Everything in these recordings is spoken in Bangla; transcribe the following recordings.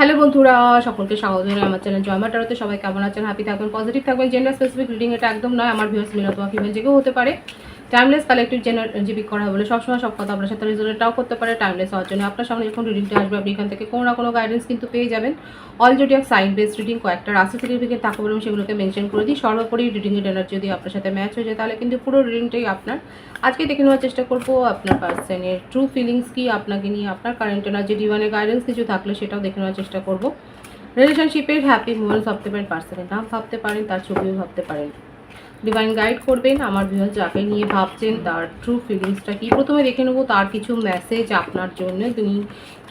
হ্যালো বন্ধুরা, সকলকে স্বাগত জানাই আমার চ্যানেল জয়মা ট্যারোতে। সবাই কেমন আছেন? হ্যাপি থাকবেন, পজিটিভ থাকবেন। জেন্ডার স্পেসিফিক রিডিং এটা একদম নয়। আমার ভিউয়ার্স মিলে তোমার ফিমেল যেকেও হতে পারে। টাইমলেস কালেক্টিভ জেনারেটিভ করা বলে সবসময় সব কথা আপনার সাথে রেজোনেটটাও করতে পারে। টাইমলেস হওয়ার জন্য আপনার সামনে যখন রিডিংটা আসবে আপনি এখান থেকে কোনো না কোনো গাইডেন্স কিন্তু পেয়ে যাবেন। All zodiac sign based reading কয়েকটা রাশি সার্টিফিকেট থাকে বলে সেগুলোকে মেনশন করে দিই। সর্বোপরি রিডিংয়ের এনার্জি যদি আপনার সাথে ম্যাচ হয়ে যায় তাহলে কিন্তু পুরো রিডিংটাই আপনার। আজকে দেখে নেওয়ার চেষ্টা করবো আপনার পার্সনের ট্রু ফিলিংস কি, আপনাকে নিয়ে আপনার কারেন্ট এনার্জি, ডিভাইনের গাইডেন্স কিছু থাকলে সেটাও দেখে নেওয়ার চেষ্টা করবো। রিলেশনশিপের হ্যাপি মোমেন্টস ভাবতে পারেন, পার্সনের নাম ভাবতে পারেন, তার ছবিও ভাবতে পারেন। ডিভাইন গাইড করবেন আমার ভিউয়ার্স যাকে নিয়ে ভাবছেন তার ট্রু ফিলিংসটা কি। প্রথমে দেখে নেবো তার কিছু মেসেজ আপনার জন্য, তিনি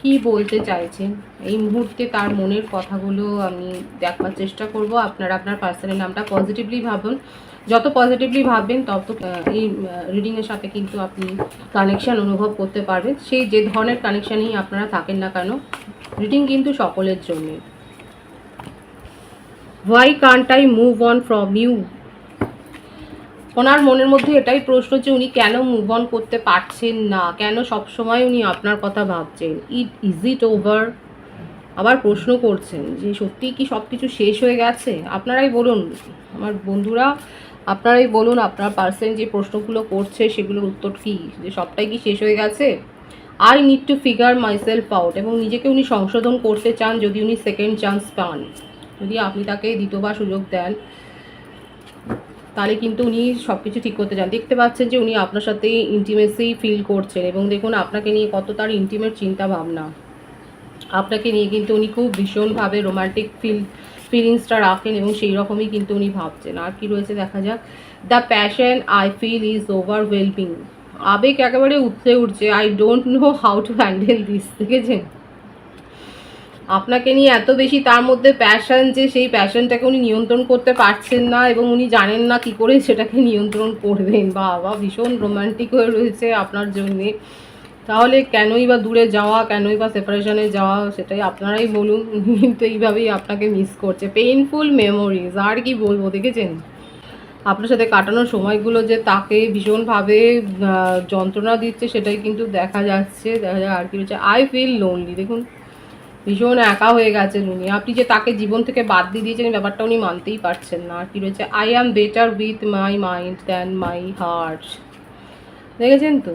কি বলতে চাইছেন এই মুহূর্তে, তার মনের কথাগুলো আমি দেখবার চেষ্টা করব। আপনার পার্সনের নামটা পজিটিভলি ভাবুন। যত পজিটিভলি ভাববেন তত এই রিডিংয়ের সাথে কিন্তু আপনি কানেকশান অনুভব করতে পারবেন। সেই যে ধরনের কানেকশানেই আপনারা থাকেন না কেন, রিডিং কিন্তু সকলের জন্যে। Why can't I move on from you? ওনার মনের মধ্যে এটাই প্রশ্ন যে উনি কেন মুভ অন করতে পারছেন না, কেন সবসময় উনি আপনার কথা ভাবছেন। Is it over? আবার প্রশ্ন করছেন যে সত্যিই কি সব কিছু শেষ হয়ে গেছে? আপনারাই বলুন আমার বন্ধুরা, আপনারাই বলুন আপনার পার্সন যে প্রশ্নগুলো করছে সেগুলোর উত্তর কি, যে সবটাই কি শেষ হয়ে গেছে? I need to figure myself out, এবং নিজেকে উনি সংশোধন করতে চান যদি উনি সেকেন্ড চান্স পান, যদি আপনি তাকে দ্বিতীয়বার সুযোগ দেন তাহলে কিন্তু উনি সব কিছু ঠিক করতে চান। দেখতে পাচ্ছেন যে উনি আপনার সাথে ইন্টিমেসি ফিল করছেন, এবং দেখুন আপনাকে নিয়ে কত তার ইন্টিমেট চিন্তা ভাবনা। আপনাকে নিয়ে কিন্তু উনি খুব ভীষণভাবে রোমান্টিক ফিলিংসটা রাখেন, এবং সেই রকমই কিন্তু উনি ভাবছেন। আর কি রয়েছে দেখা যাক। The passion I feel is overwhelming, আবেগ একেবারে উঠতে উঠছে। I don't know how to handle this. দেখেছেন আপনাকে নিয়ে এত বেশি তার মধ্যে প্যাশন যে সেই প্যাশনটাকে উনি নিয়ন্ত্রণ করতে পারছেন না, এবং উনি জানেন না কি করে সেটাকে নিয়ন্ত্রণ করবেন। বাবা ভীষণ রোমান্টিক হয়ে রয়েছে আপনার জন্যে। তাহলে কেনই বা দূরে যাওয়া, কেনই বা সেপারেশনে যাওয়া, সেটাই আপনারাই বলুন। কিন্তু এইভাবেই আপনাকে মিস করছে। পেইনফুল মেমোরিজ, আর কি বলবো। দেখেছেন আপনার সাথে কাটানোর সময়গুলো যে তাকে ভীষণভাবে যন্ত্রণা দিচ্ছে সেটাই কিন্তু দেখা যাচ্ছে। দেখা যায় আর কি রয়েছে। আই ফিল লোনলি, দেখুন ভীষণ একা হয়ে গেছেন উনি। আপনি যে তাকে জীবন থেকে বাদ দিয়ে দিয়েছেন এই ব্যাপারটা উনি মানতেই পারছেন না। আর কি রয়েছে। I am better with my mind than my heart. দেখেছেন তো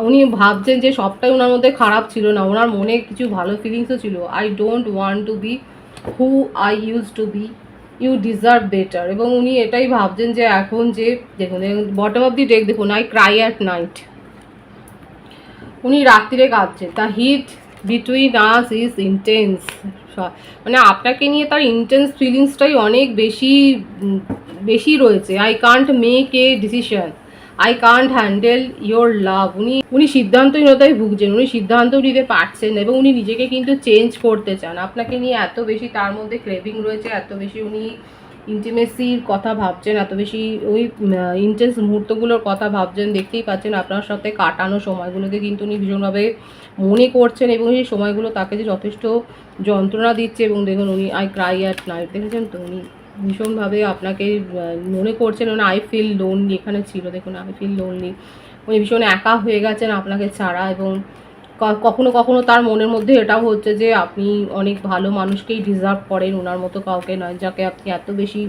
উনি ভাবছেন যে সবটাই ওনার মধ্যে খারাপ ছিল না, ওনার মনে কিছু ভালো ফিলিংসও ছিল। I don't want to be who I use to be, you deserve better. এবং উনি এটাই ভাবছেন যে এখন যে দেখুন বটম অফ দি ডেক দেখুন, আই ক্রাই অ্যাট নাইট, উনি রাত্রিরে কাঁদছেন। The heat between us is intense, মানে আপনাকে নিয়ে তার ইন্টেন্স ফিলিংসটাই অনেক বেশি বেশি রয়েছে। I can't make a decision, I can't handle your love. উনি সিদ্ধান্তহীনতায় ভুগছেন, উনি সিদ্ধান্ত নিতে পারছেন, এবং উনি নিজেকে কিন্তু চেঞ্জ করতে চান। আপনাকে নিয়ে এত বেশি তার মধ্যে ক্রেভিং রয়েছে, এত বেশি উনি ইন্টিমেসির কথা ভাবছেন, এত বেশি ওই ইন্টেন্স মুহূর্তগুলোর কথা ভাবছেন। দেখতেই পাচ্ছেন আপনার সাথে কাটানো সময়গুলোকে কিন্তু উনি ভীষণভাবে মনে করছেন, এবং সেই সময়গুলো তাকে যে যথেষ্ট যন্ত্রণা দিচ্ছে। এবং দেখুন উনি আই ক্রাই অ্যাট নাইট, দেখেছেন তো উনি ভীষণভাবে আপনাকে মনে করছেন। মানে আই ফিল লোনলি এখানে ছিল, দেখুন আই ফিল লোনলি, উনি ভীষণ একা হয়ে গেছেন আপনাকে ছাড়া। এবং কখনো কখনো তার মনের মধ্যে এটাও হচ্ছে যে আপনি অনেক ভালো মানুষকেই ডিজার্ভ করেন, ওনার মতো কাউকে নয় যাকে আপনি এত বেশি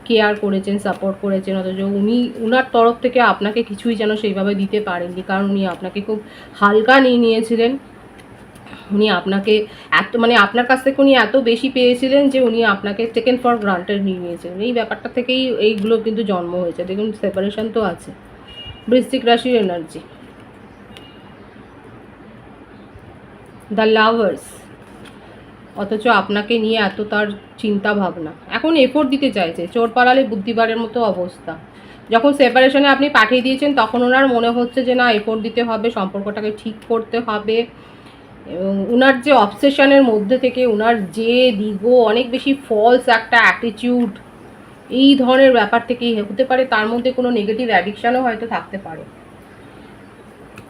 কেয়ার করেছেন, সাপোর্ট করেছেন, অথচ উনি ওনার তরফ থেকে আপনাকে কিছুই যেন সেইভাবে দিতে পারেননি, কারণ উনি আপনাকে খুব হালকা নিয়ে নিয়েছিলেন। উনি আপনাকে মানে আপনার কাছ থেকে উনি এত বেশি পেয়েছিলেন যে উনি আপনাকে টেকেন ফর গ্রান্টেড নিয়ে নিয়েছিলেন। এই ব্যাপারটা থেকেই এইগুলো কিন্তু জন্ম হয়েছে। দেখুন সেপারেশন তো আছে। বৃশ্চিক রাশির এনার্জি, দ্য লাভার্স, অথচ আপনাকে নিয়ে এত তার চিন্তা ভাবনা। এখন এফোর্ট দিতে চাইছে, চোর পালালে বুদ্ধিবারের মতো অবস্থা। যখন সেপারেশনে আপনি পাঠিয়ে দিয়েছেন তখন ওনার মনে হচ্ছে যে না এফোর্ট দিতে হবে, সম্পর্কটাকে ঠিক করতে হবে। এবং ওনার যে অবসেশনের মধ্যে থেকে ওনার যে দিগো অনেক বেশি ফলস একটা অ্যাটিটিউড, এই ধরনের ব্যাপার থেকেই হতে পারে। তার মধ্যে কোনো নেগেটিভ অ্যাডিকশানও হয়তো থাকতে পারে,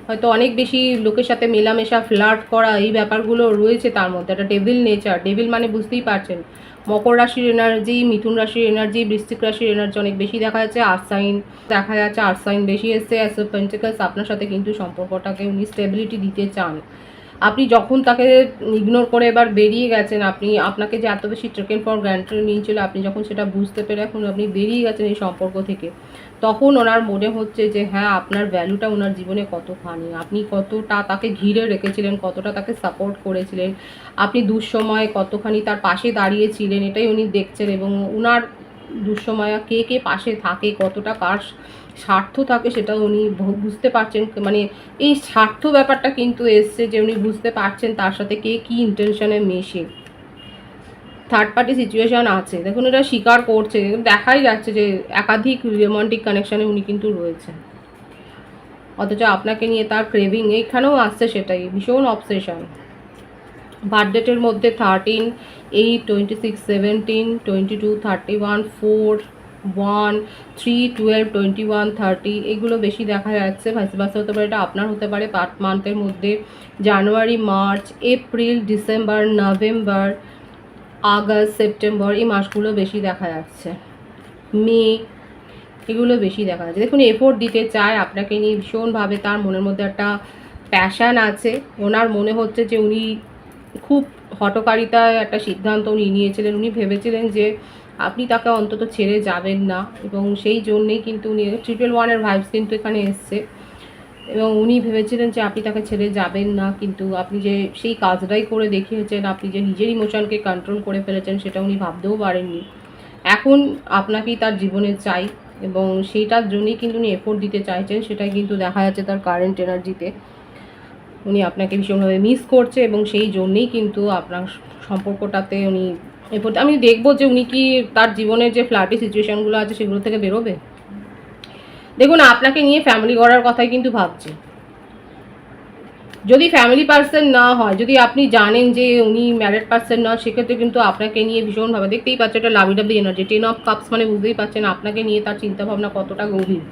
হয়তো অনেক বেশি লোকের সাথে মেলামেশা, ফ্লার্ট করা, এই ব্যাপারগুলো রয়েছে তার মধ্যে। একটা ডেভিল নেচার, ডেভিল মানে বুঝতেই পারছেন মকর রাশির এনার্জি, মিথুন রাশির এনার্জি, বৃশ্চিক রাশির এনার্জি অনেক বেশি দেখা যাচ্ছে। আর্থ সাইন দেখা যাচ্ছে, আর্থ সাইন বেশি এসছে। অ্যাস অফ পেন্টিকলস আপনার সাথে কিন্তু সম্পর্কটাকে উনি স্টেবিলিটি দিতে চান। আপনি যখন তাকে ইগনোর করে এবার বেরিয়ে গেছেন, আপনাকে যে এত বেশি টেকেন ফর গ্রান্টেড নিয়েছিল, আপনি যখন সেটা বুঝতে পেরে এখন আপনি বেরিয়ে গেছেন এই সম্পর্ক থেকে, তখন ওনার মনে হচ্ছে যে হ্যাঁ, আপনার ভ্যালুটা ওনার জীবনে কতখানি, আপনি কতটা তাকে ঘিরে রেখেছিলেন, কতটা তাকে সাপোর্ট করেছিলেন, আপনি দুঃসময়ে কতখানি তার পাশে দাঁড়িয়েছিলেন, এটাই উনি দেখছেন। এবং ওনার দুঃসময়ে কে কে পাশে থাকে, কতটা কার স্বার্থ থাকে, সেটা উনি বুঝতে পারছেন। মানে এই স্বার্থ ব্যাপারটা কিন্তু এসছে যে উনি বুঝতে পারছেন তার সাথে কে কী ইন্টেনশনে মেশে। থার্ড পার্টি সিচুয়েশান আছে, দেখুন এটা স্বীকার করছে, দেখাই যাচ্ছে যে একাধিক রোমান্টিক কানেকশানে উনি কিন্তু রয়েছেন, অথচ আপনাকে নিয়ে তার ক্রেভিং এইখানেও আসছে, সেটাই ভীষণ অবসেশন। বার্থডেটের মধ্যে 13, 8, 26, 17, 22, 31, 4, 1, 3, 12, 21, 30 এগুলো বেশি দেখা যাচ্ছে। ভাইস ভার্সা হতে পারে, এটা আপনার হতে পারে। 5 মান্থের মধ্যে January, March, April, December, November, August, September এই মাসগুলো বেশি দেখা যাচ্ছে। মে এগুলো বেশি দেখা যাচ্ছে। দেখুন এফোর্ট দিতে চায় আপনাকে নিয়ে ভীষণভাবে, তার মনের মধ্যে একটা প্যাশান আছে। ওনার মনে হচ্ছে যে উনি খুব হঠকারিতায় একটা সিদ্ধান্ত উনি নিয়েছিলেন। উনি ভেবেছিলেন যে আপনি তাকে অন্তত ছেড়ে যাবেন না, এবং সেই জন্যেই কিন্তু উনি 111-এর ভাইবস কিন্তু এখানে এসছে, এবং উনি ভেবেছিলেন যে আপনি তাকে ছেড়ে যাবেন না। কিন্তু আপনি যে সেই কাজটাই করে দেখিয়েছেন, আপনি যে নিজের ইমোশনকে কন্ট্রোল করে ফেলেছেন, সেটা উনি ভাবতেও পারেননি। এখন আপনাকেই তার জীবনে চাই, এবং সেইটার জন্যই কিন্তু উনি এফোর্ট দিতে চাইছেন, সেটাই কিন্তু দেখা যাচ্ছে তার কারেন্ট এনার্জিতে। উনি আপনাকে ভীষণভাবে মিস করছে, এবং সেই জন্যেই কিন্তু আপনার সম্পর্কটাতে উনি এরপর আমি দেখবো যে উনি কি তার জীবনের যে ফ্ল্যাটি সিচুয়েশানগুলো আছে সেগুলো থেকে বেরোবে। দেখুন আপনাকে নিয়ে ফ্যামিলি গড়ার কথাই কিন্তু ভাবছে। যদি ফ্যামিলি পার্সন না হয়, যদি আপনি জানেন যে উনি ম্যারিড পার্সন না, সেক্ষেত্রে কিন্তু আপনাকে নিয়ে ভীষণভাবে, দেখতেই পাচ্ছেন এটা লাভি ডাবলি এনার্জি, 10 অফ কাপস, মানে বুঝতেই পারছেন আপনাকে নিয়ে তার চিন্তাভাবনা কতটা গভীর।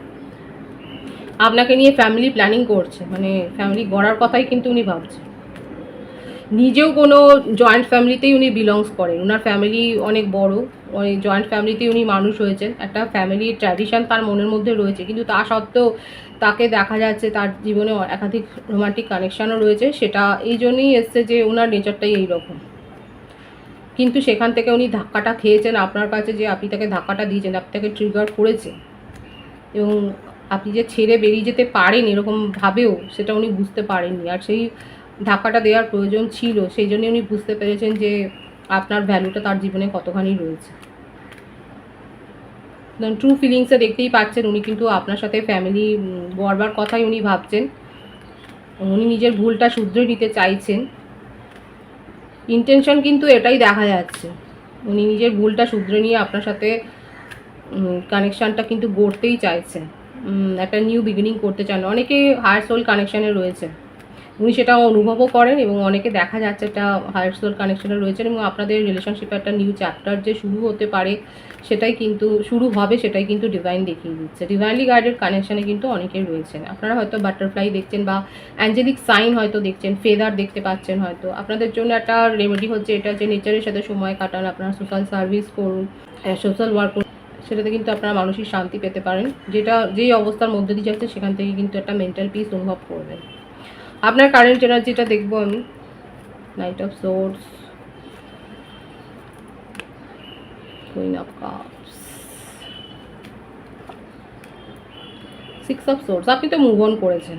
আপনাকে নিয়ে ফ্যামিলি প্ল্যানিং করছে, মানে ফ্যামিলি গড়ার কথাই কিন্তু উনি ভাবছে। নিজেও কোনো জয়েন্ট ফ্যামিলিতেই উনি বিলংস করেন, ওনার ফ্যামিলি অনেক বড়, ওই জয়েন্ট ফ্যামিলিতেই উনি মানুষ হয়েছেন, একটা ফ্যামিলির ট্র্যাডিশন তার মনের মধ্যে রয়েছে। কিন্তু তা সত্ত্বেও তাকে দেখা যাচ্ছে তার জীবনে একাধিক রোমান্টিক কানেকশানও রয়েছে, সেটা এই জন্যই এসছে যে ওনার নেচারটাই এইরকম। কিন্তু সেখান থেকে উনি ধাক্কাটা খেয়েছেন আপনার কাছে, যে আপনি তাকে ধাক্কাটা দিয়েছেন, আপনি তাকে ট্রিগার করেছেন, এবং আপনি যে ছেড়ে বেরিয়ে যেতে পারেন এরকমভাবেও সেটা উনি বুঝতে পারেননি। আর সেই ধাক্কাটা দেওয়ার প্রয়োজন ছিল, সেই জন্য উনি বুঝতে পেরেছেন যে আপনার ভ্যালুটা তার জীবনে কতখানি রয়েছে। ট্রু ফিলিংসে দেখতেই পাচ্ছেন উনি কিন্তু আপনার সাথে ফ্যামিলি গড়বার কথাই উনি ভাবছেন। উনি নিজের ভুলটা শুধরে নিতে চাইছেন, ইন্টেনশন কিন্তু এটাই দেখা যাচ্ছে। উনি নিজের ভুলটা শুধরে নিয়ে আপনার সাথে কানেকশানটা কিন্তু গড়তেই চাইছেন, একটা নিউ বিগিনিং করতে চান। অনেকে হায়ার সোল কানেকশানে রয়েছে, উনি সেটা অনুভবও করেন, এবং অনেকে দেখা যাচ্ছে একটা হায়ার সোল কানেকশানে রয়েছেন, এবং আপনাদের রিলেশনশিপে একটা নিউ চ্যাপ্টার যে শুরু হতে পারে, সেটাই কিন্তু শুরু হবে, সেটাই কিন্তু ডিভাইন দেখিয়ে দিচ্ছে। ডিভাইনলি গাইডেড কানেকশানে কিন্তু অনেকেই রয়েছেন। আপনারা হয়তো বাটারফ্লাই দেখছেন, বা অ্যাঞ্জেলিক সাইন হয়তো দেখছেন, ফেদার দেখতে পাচ্ছেন হয়তো। আপনাদের জন্য একটা রেমেডি হচ্ছে এটা, যে নেচারের সাথে সময় কাটান, আপনারা সোশ্যাল সার্ভিস করুন, সোশ্যাল ওয়ার্ক করুন, সেটাতে কিন্তু আপনারা মানসিক শান্তি পেতে পারেন। যেই অবস্থার মধ্যে দিয়ে যাচ্ছে সেখান থেকে কিন্তু একটা মেন্টাল পিস অনুভব করবেন। আপনার কারেন্ট এনার্জিটা দেখবো আমি। Night of swords, queen of cups, 6 of swords. আপনি তো মুভ অন করেছেন,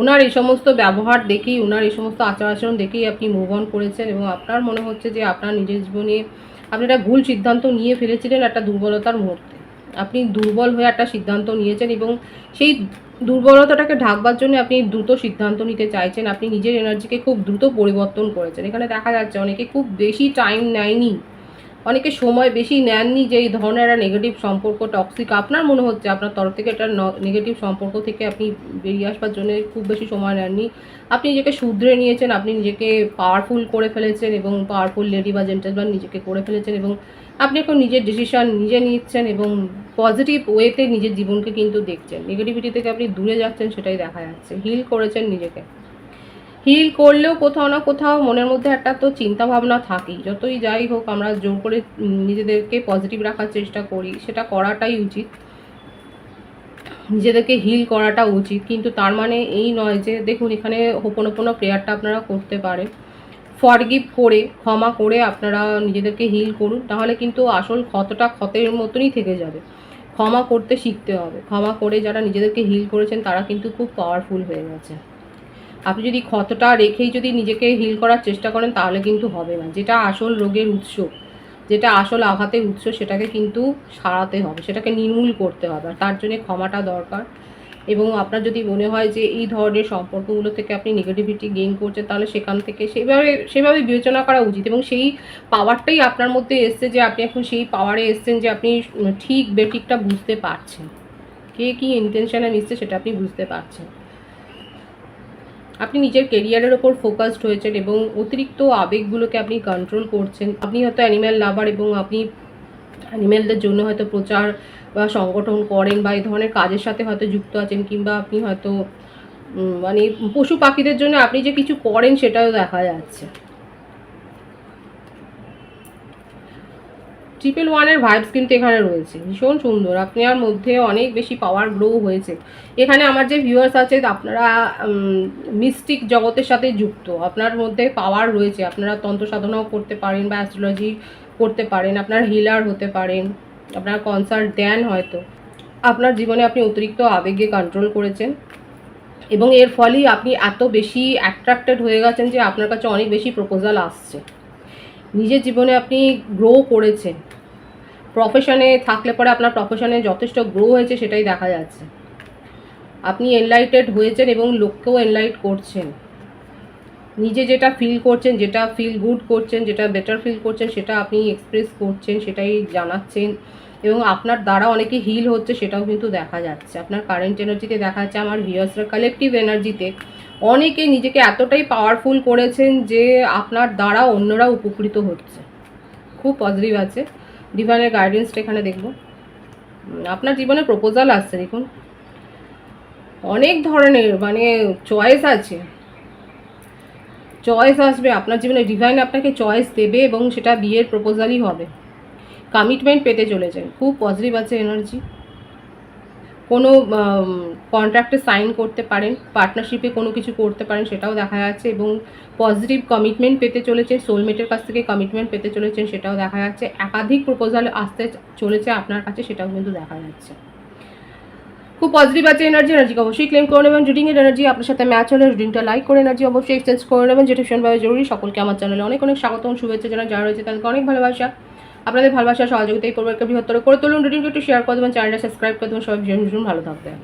ওনার এই সমস্ত ব্যবহার দেখেই, ওনার এই সমস্ত আচার আচরণ দেখেই আপনি মুভ অন করেছেন, এবং আপনার মনে হচ্ছে যে আপনার নিজের জীবনে আপনি একটা ভুল সিদ্ধান্ত নিয়ে ফেলেছিলেন একটা দুর্বলতার মুহূর্তে। আপনি দুর্বল হয়ে একটা সিদ্ধান্ত নিয়েছেন, এবং সেই দুর্বলতাটাকে ঢাকবার জন্য আপনি দ্রুত সিদ্ধান্ত নিতে চাইছেন। আপনি নিজের এনার্জিকে খুব দ্রুত পরিবর্তন করেছেন। এখানে দেখা যাচ্ছে অনেকে খুব বেশি টাইম নেয়নি, অনেকে সময় বেশি নেননি যে এই ধরনের একটা নেগেটিভ সম্পর্ক, টক্সিক, আপনার মনে হচ্ছে আপনার তরফ থেকে একটা নেগেটিভ সম্পর্ক থেকে আপনি বেরিয়ে আসবার জন্য খুব বেশি সময় নেননি। আপনি নিজেকে শুধরে নিয়েছেন, আপনি নিজেকে পাওয়ারফুল করে ফেলেছেন, এবং পাওয়ারফুল লেডি বা জেন্টলম্যান নিজেকে করে ফেলেছেন, এবং আপনি এখন নিজের ডিসিশন নিজে নিচ্ছেন, এবং পজিটিভ ওয়েতে নিজের জীবনকে কিন্তু দেখছেন। নেগেটিভিটি থেকে আপনি দূরে যাচ্ছেন, সেটাই দেখা যাচ্ছে। হিল করেছেন নিজেকে। হিল করলেও কোথাও না কোথাও মনের মধ্যে একটা তো চিন্তা ভাবনা থাকেই। যতই যাই হোক, আমরা জোর করে নিজেদেরকে পজিটিভ রাখার চেষ্টা করি, সেটা করাটাই উচিত। নিজেদেরকে হিল করাটা উচিত, কিন্তু তার মানে এই নয় যে, দেখুন এখানে হোপনোপনো প্রেয়ারটা আপনারা করতে পারেন, ফরগিভ করে, ক্ষমা করে আপনারা নিজেদেরকে হিল করুন, তাহলে কিন্তু আসল ক্ষতটা ক্ষতের মতনই থেকে যাবে। ক্ষমা করতে শিখতে হবে, ক্ষমা করে যারা নিজেদেরকে হিল করেছেন তারা কিন্তু খুব পাওয়ারফুল হয়ে গেছে। আপনি যদি ক্ষতটা রেখেই যদি নিজেকে হিল করার চেষ্টা করেন তাহলে কিন্তু হবে না। যেটা আসল রোগের উৎস, যেটা আসল আঘাতের উৎস, সেটাকে কিন্তু সারাতে হবে, সেটাকে নির্মূল করতে হবে, আর তার জন্য ক্ষমাটা দরকার। এবং আপনার যদি মনে হয় যে এই ধরনের সম্পর্কগুলো থেকে আপনি নেগেটিভিটি গেইন করছেন, তাহলে সেখান থেকে সেভাবে বিবেচনা করা উচিত, এবং সেই পাওয়ারটাই আপনার মধ্যে এসছে যে আপনি এখন সেই পাওয়ারে এসছেন যে আপনি ঠিক বেঠিকটা বুঝতে পারছেন, কে কী ইন্টেনশনে নিচ্ছে সেটা আপনি বুঝতে পারছেন। আপনি নিজের কেরিয়ারের ওপর ফোকাসড হয়েছেন এবং অতিরিক্ত আবেগগুলোকে আপনি কন্ট্রোল করছেন। আপনি হয়তো অ্যানিম্যাল লাভার এবং আপনি অ্যানিম্যালদের জন্য হয়তো প্রচার বা সংগঠন করেন বা এই ধরনের কাজের সাথে হয়তো যুক্ত আছেন, কিংবা আপনি হয়তো মানে পশু পাখিদের জন্য আপনি যে কিছু করেন সেটাও দেখা যাচ্ছে। 111-এর ভাইবস কিন্তু এখানে রয়েছে, ভীষণ সুন্দর। আপনার মধ্যে অনেক বেশি পাওয়ার গ্রো হয়েছে। এখানে আমার যে ভিউয়ার্স আছে আপনারা মিস্টিক জগতের সাথে যুক্ত, আপনার মধ্যে পাওয়ার রয়েছে, আপনারা তন্ত্র সাধনাও করতে পারেন বা অ্যাস্ট্রোলজি করতে পারেন, আপনার হিলার হতে পারেন, আপনারা কনসাল্ট দেন হয়তো। আপনার জীবনে আপনি অতিরিক্ত আবেগে কন্ট্রোল করেছেন এবং এর ফলেই আপনি এত বেশি অ্যাট্রাক্টেড হয়ে গেছেন যে আপনার কাছে অনেক বেশি প্রপোজাল আসছে। নিজের জীবনে আপনি গ্রো করেছেন, প্রফেশনে থাকলে পরে আপনার প্রফেশনে যথেষ্ট গ্রো হয়েছে সেটাই দেখা যাচ্ছে। আপনি এনলাইটেড হয়েছেন এবং লোককেও এনলাইট করছেন। নিজে যেটা ফিল করছেন, যেটা ফিল গুড করছেন, যেটা বেটার ফিল করছেন সেটা আপনি এক্সপ্রেস করছেন, সেটাই জানাচ্ছেন, এবং আপনার দ্বারা অনেকে হিল হচ্ছে সেটাও কিন্তু দেখা যাচ্ছে। আপনার কারেন্ট এনার্জিতে দেখা যাচ্ছে, আমার ভিউয়ার্সরা কালেকটিভ এনার্জিতে অনেকে নিজেকে এতটাই পাওয়ারফুল করেছেন যে আপনার দ্বারা অন্যরা উপকৃত হচ্ছে। খুব পজিটিভ আছে। ডিভাইনের গাইডেন্সটা এখানে দেখব। আপনার জীবনে প্রপোজাল আসছে, দেখুন অনেক ধরনের মানে চয়েস আছে, চয়েস আসবে আপনার জীবনে। ডিভাইন আপনাকে চয়েস দেবে এবং সেটা বিয়ের প্রপোজালই হবে। কমিটমেন্ট পেতে চলেছেন, খুব পজিটিভ আছে এনার্জি। কোনো কন্ট্রাক্টে সাইন করতে পারেন, পার্টনারশিপে কোনো কিছু করতে পারেন সেটাও দেখা যাচ্ছে, এবং পজিটিভ কমিটমেন্ট পেতে চলেছেন, সোলমেটের কাছ থেকে কমিটমেন্ট পেতে চলেছেন সেটাও দেখা যাচ্ছে। একাধিক প্রপোজাল আসতে চলেছে আপনার কাছে সেটাও কিন্তু দেখা যাচ্ছে। খুব পজিটিভ আছে এনার্জিকে অবশ্যই ক্লেম করে নেবেন। রিডিংয়ের এনার্জি আপনার সাথে ম্যাচ হলে রিডিংটা লাইক করে এনার্জি অবশ্যই এক্সচেঞ্জ করে নেবেন, যেটা ভীষণভাবে জরুরি। সকলকে আমার চ্যানেলে অনেক অনেক স্বাগতম, শুভেচ্ছা জানাই। যারা রয়েছে তাদেরকে অনেক ভালোবাসা। আপনাদের ভালোবাসা সহযোগিতাই পরিবারকে বৃহত্তর করে তুলুন। রিডিংটা একটু শেয়ার করে দেবেন, চ্যানেলটা সাবস্ক্রাইব করে দেবেন। সবাই ভীষণ ভীষণ ভালো থাকবেন।